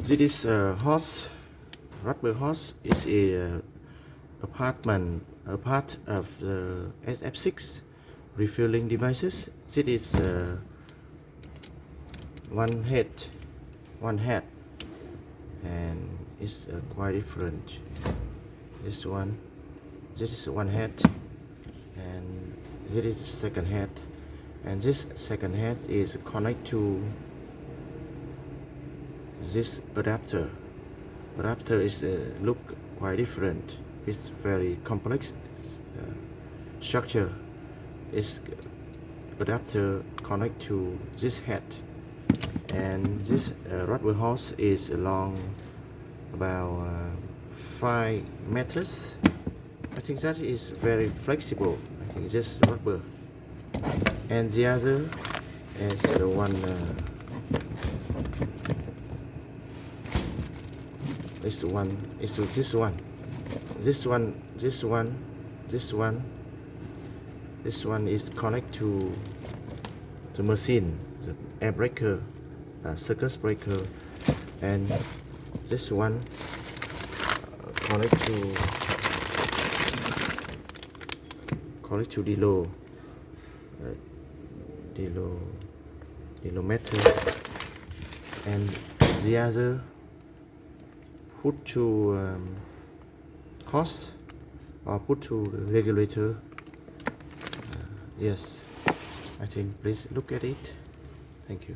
This is a hose, rubber hose is a part of the SF6 refilling devices. This is one head, and it's quite different. This is one head, and this is the second head, and this second head is connected to this adapter. Adapter is look quite different. It's very complex structure. It's adapter connect to this head, and this rubber hose is long about 5 meters. I think that is very flexible. I think this rubber, and the other is the one. This one is this one. This one is connected to the machine, the air breaker, circuit breaker, and this one connect to the metal, and the other put to hose or put to regulator. Yes, I think please look at it. Thank you.